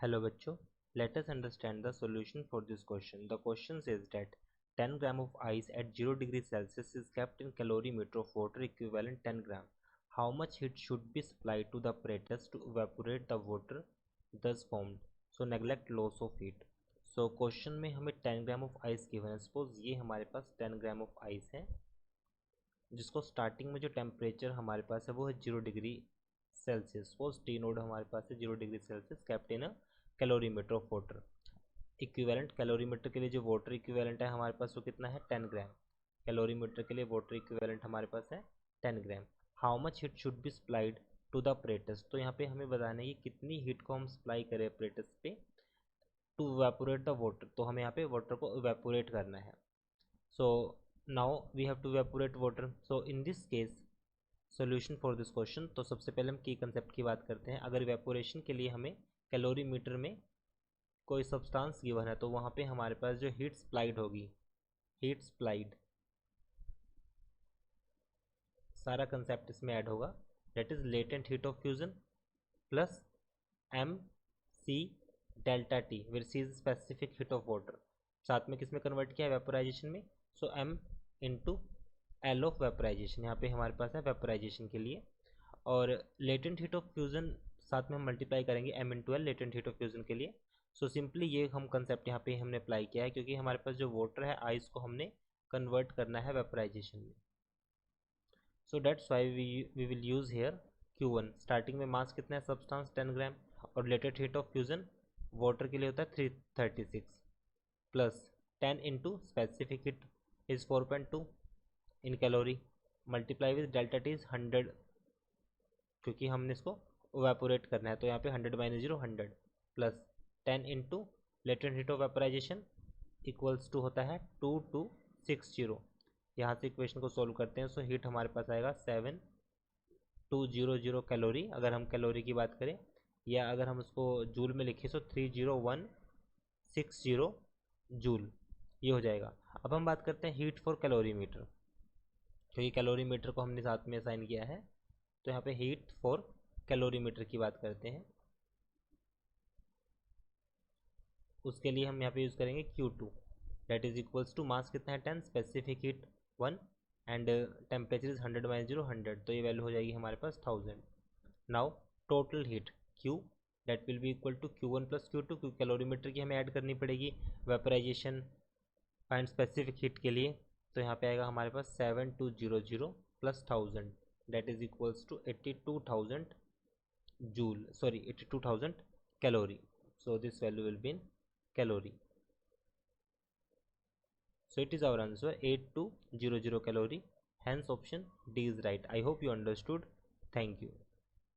Hello बच्चों, let us understand the solution for this question. The question says that 10 gram of ice at 0 degree Celsius is kept in calorimeter of water equivalent 10 gram. How much heat should be supplied to the apparatus to evaporate the water thus formed? So neglect loss of heat. So question में हमें 10 gram of ice given है. Suppose ये हमारे पास 10 gram of ice है जिसको starting में जो temperature हमारे पास है वो है 0 degree Celsius. Suppose T node हमारे पास है 0 degree Celsius kept in a calorimeter of water. Equivalent calorimeter के लिए जो वाटर इक्विवेलेंट है हमारे पास वो कितना है 10 ग्राम. कैलोरीमीटर के लिए वाटर इक्विवेलेंट हमारे पास है 10 gram. How much heat should be supplied to the apparatus. तो यहाँ पे हमें बताना है कि कितनी हीट को हम सप्लाई करें अपरेटस पे टू इवेपोरेट द वाटर. तो हमें यहाँ पे वाटर को इवेपोरेट करना है. So now we have to evaporate water. So in this case solution for this question. तो सबसे पहले हम की कंसेप्ट की बात करते हैं. अगर इवेपोरेशन के लिए हमें कैलोरीमीटर में कोई सब्सटेंस गिवन है तो वहाँ पे हमारे पास जो हीट सप्लाइड होगी, हीट सप्लाइड सारा कंसेप्ट इसमें ऐड होगा. That is latent heat of fusion plus M C delta T which is specific heat of water. साथ में किसमें कन्वर्ट किया है वेपोराइजेशन में. So M into L of vaporization यहाँ पे हमारे पास है वेपोराइजेशन के लिए. और लेटेंट हीट ऑफ फ्यूजन साथ में हम मल्टीप्लाई करेंगे M into L latent heat of fusion के लिए. सो सिंपली ये हम कंसेप्ट यहाँ पे हमने अप्लाई किया है क्योंकि हमारे पास जो वाटर है आइस को हमने कन्वर्ट करना है वेपोराइजेशन में. So that's why we will use here Q1. Starting में मास कितना है सब्सटेंस 10 ग्राम और latent heat of fusion water के लिए होता है 336 plus 10 into specific heat is 4.2 in calorie multiply with delta T is 100 क्योंकि हमने इसको इवेपोरेट करना है. तो यहाँ पे 100 minus 0 100 plus 10 into latent heat of vaporization equals to होता है 2260. यहाँ से इक्वेशन को सोल्व करते हैं. सो हीट हमारे पास आएगा 7200 कैलोरी अगर हम कैलोरी की बात करें, या अगर हम उसको जूल में लिखें तो 30160 जूल ये हो जाएगा. अब हम बात करते हैं हीट फॉर कैलोरीमीटर क्योंकि कैलोरीमीटर को हमने साथ में असाइन किया है. तो यहाँ पे हीट फॉर कैलोरीमीटर की बात करते हैं. उसके लिए हम यहाँ पे यूज़ करेंगे Q2 that is equals to mass कितना है 10 specific heat 1 and temperature is 100 minus 0 100. तो ये वैल्यू हो जाएगी हमारे पास 1000. Now total heat Q that will be equal to Q1 plus Q2 क्योंकि कैलोरीमीटर की हमें ऐड करनी पड़ेगी वेपोराइजेशन एंड स्पेसिफिक हीट के लिए. तो यहाँ पे आएगा हमारे पास 7200 plus 1000 that is equals to 82,000 joule 82,000 calorie. So this value will be in calorie. So it is our answer 8200 calorie. Hence option D is right. I hope you understood. Thank you.